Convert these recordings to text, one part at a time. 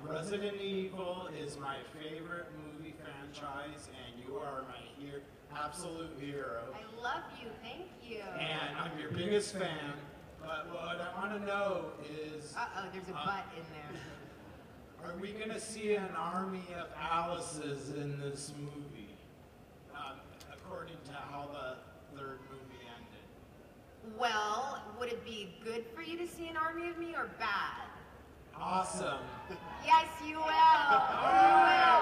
Resident Evil is my favorite movie franchise, and you are my absolute hero. I love you, thank you. And I'm your biggest fan, but what I want to know is... Uh-oh, there's a butt in there. Are we going to see an army of Alices in this movie, according to how the third movie ended? Well, would it be good for you to see an army of me or bad? Awesome. Yes, you will. You will.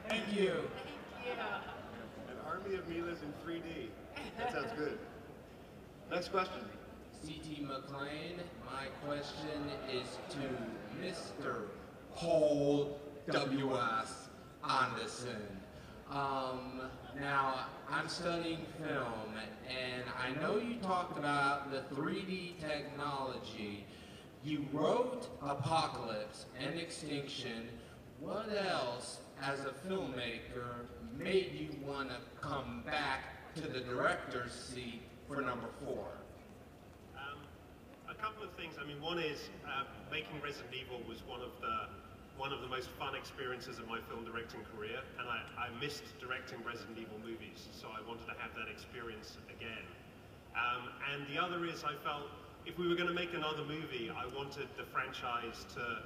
Thank you. Thank you. An army of Milas in 3D. That sounds good. Next question. C.T. McLean, my question is to Mr. Paul W.S. Anderson. Now, I'm studying film, and I know you talked about the 3D technology. You wrote Apocalypse and Extinction. What else, as a filmmaker, made you want to come back to the director's seat for number 4? A couple of things. I mean, one is making Resident Evil was one of the most fun experiences of my film directing career, and I missed directing Resident Evil movies, so I wanted to have that experience again. And the other is I felt if we were going to make another movie, I wanted the franchise to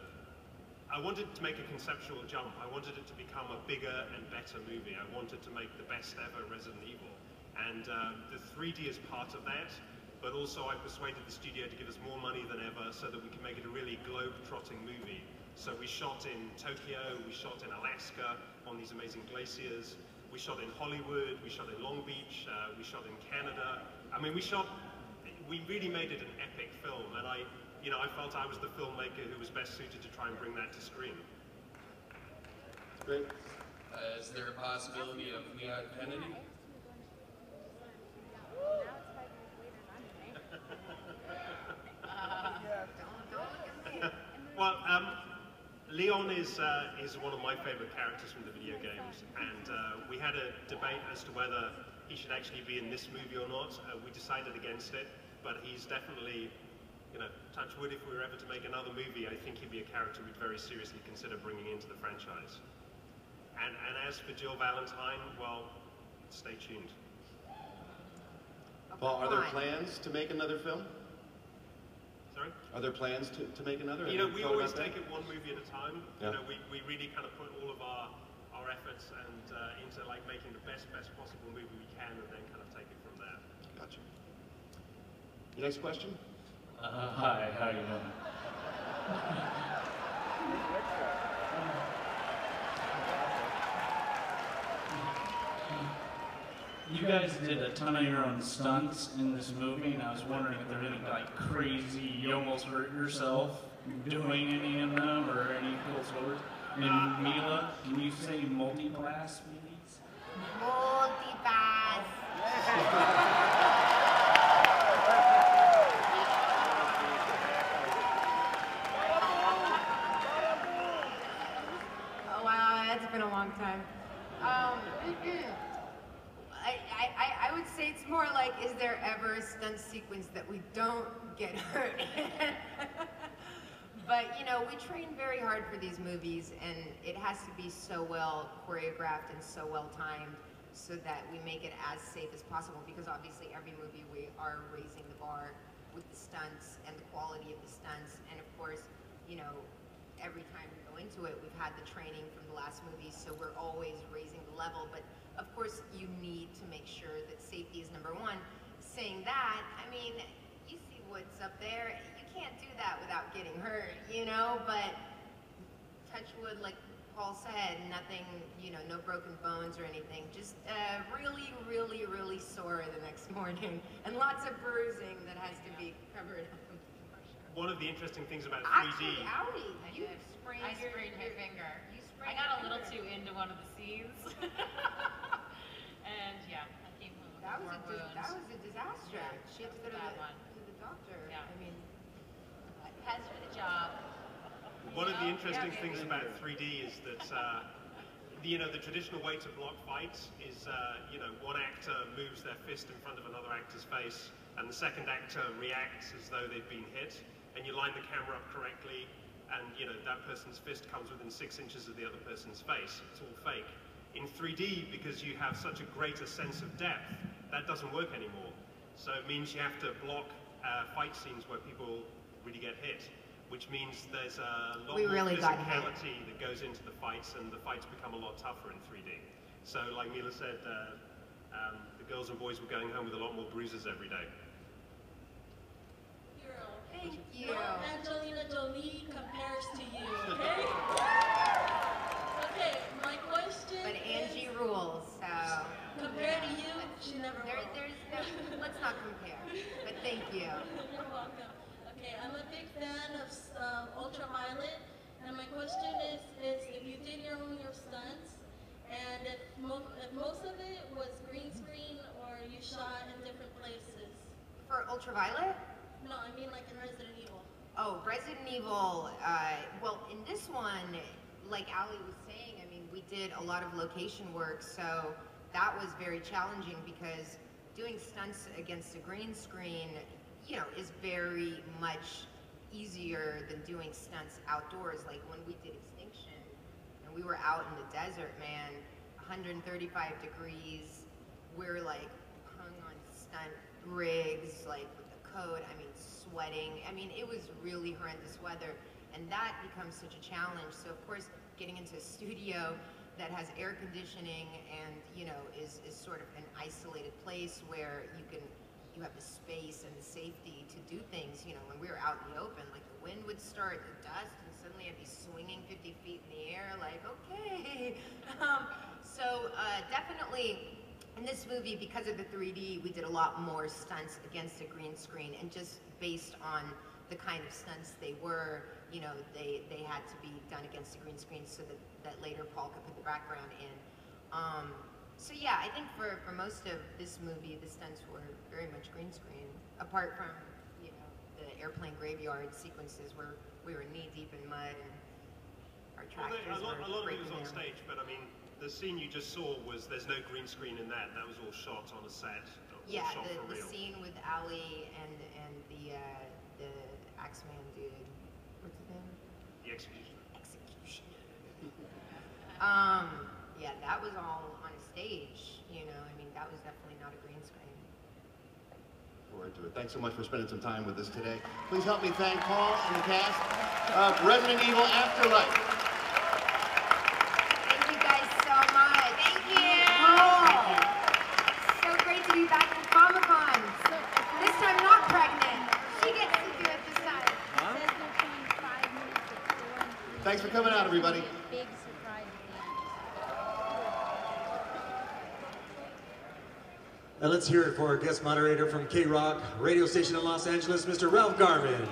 make a conceptual jump. I wanted it to become a bigger and better movie. I wanted to make the best ever Resident Evil. And the 3D is part of that, but also I persuaded the studio to give us more money than ever so that we could make it a really globe-trotting movie. So we shot in Tokyo, we shot in Alaska on these amazing glaciers, we shot in Hollywood, we shot in Long Beach, we shot in Canada. I mean, we really made it an epic film, and I felt I was the filmmaker who was best suited to try and bring that to screen. Great. Is there a possibility of Leon Kennedy? Well, Leon is one of my favorite characters from the video games, and we had a debate as to whether he should actually be in this movie or not. We decided against it, but he's definitely, touch wood, if we were ever to make another movie, I think he'd be a character we'd very seriously consider bringing into the franchise. And as for Jill Valentine, well, stay tuned. Paul, are there plans to make another film? Sorry? Are there plans to make another? We always take it one movie at a time. Yeah. We really kind of put all of our efforts and into like making the best possible movie we can, and then kind of take it from there. Gotcha. Your next question? Hi, how you doing? You guys did a ton of your own stunts in this movie, and I was wondering if there's any like crazy, you almost hurt yourself doing any of them, or any cool stories. And Mila, can you say Multipass, please? Multipass. Oh wow, that's been a long time. I would say it's more like, is there ever a stunt sequence that we don't get hurt in? But, we train very hard for these movies, and it has to be so well choreographed and so well timed so that we make it as safe as possible, because obviously every movie we are raising the bar with the stunts and the quality of the stunts, and of course, every time we go into it, we've had the training from the last movie, so we're always raising the level. But of course, you need to make sure that safety is number one. Saying that, I mean, you see what's up there. You can't do that without getting hurt, but touch wood, like Paul said, nothing, no broken bones or anything. Just really, really, really sore the next morning, and lots of bruising that has to be covered up. One of the interesting things about 3D... Actually, you sprained my finger. I got a little too into one of the scenes. And yeah, I came home with that was a disaster. Yeah, She had to go to the doctor. Yeah. I mean, has for the job. One of the interesting things about 3D is that, the traditional way to block fights is, one actor moves their fist in front of another actor's face, and the second actor reacts as though they've been hit. and you line the camera up correctly, and that person's fist comes within 6 inches of the other person's face. It's all fake. In 3D, because you have such a greater sense of depth, that doesn't work anymore. So it means you have to block fight scenes where people really get hit, which means there's a lot more physicality that goes into the fights, and the fights become a lot tougher in 3D. So like Mila said, the girls and boys were going home with a lot more bruises every day. Thank you. No Angelina Jolie compares to you, okay? Okay, my question But Angie rules, so. Compared to you, she never will. Let's not compare, but thank you. You're welcome. Okay, I'm a big fan of Ultraviolet, and my question is if you did your stunts, and if most of it was green screen or you shot in different places. For Ultraviolet? No, I mean like in Resident Evil. Oh, Resident Evil, well, in this one, like Ali was saying, I mean, we did a lot of location work, so that was very challenging because doing stunts against a green screen, is very much easier than doing stunts outdoors. Like when we did Extinction, and we were out in the desert, man, 135 degrees, we're like hung on stunt rigs, like with the coat, I mean, sweating. I mean, it was really horrendous weather, and that becomes such a challenge. So of course, getting into a studio that has air conditioning and, is sort of an isolated place where you have the space and the safety to do things. When we were out in the open, like the wind would start, the dust, and suddenly I'd be swinging 50 feet in the air, like, okay. So definitely in this movie, because of the 3D, we did a lot more stunts against a green screen, and just based on the kind of stunts they were, they had to be done against the green screen so that later Paul could put the background in. So yeah, I think for most of this movie, the stunts were very much green screen, apart from, the airplane graveyard sequences where we were knee deep in mud and our tractors a lot of it was on down. stage, but I mean, the scene you just saw there's no green screen in that. That was all shot on a set. Yeah, shot for the real. scene with Ali and the Axeman dude. What's his name? The Executioner. Yeah, that was all on a stage, I mean, that was definitely not a green screen. Forward to it. Thanks so much for spending some time with us today. Please help me thank Paul and the cast of Resident Evil Afterlife. Thank you guys so much. Thank you. Cool. So great to be back at Comic-Con. This time not pregnant. She gets to do it this time. Thanks for coming out, everybody. Big surprise at the end. And let's hear it for our guest moderator from K-Rock radio station in Los Angeles, Mr. Ralph Garman.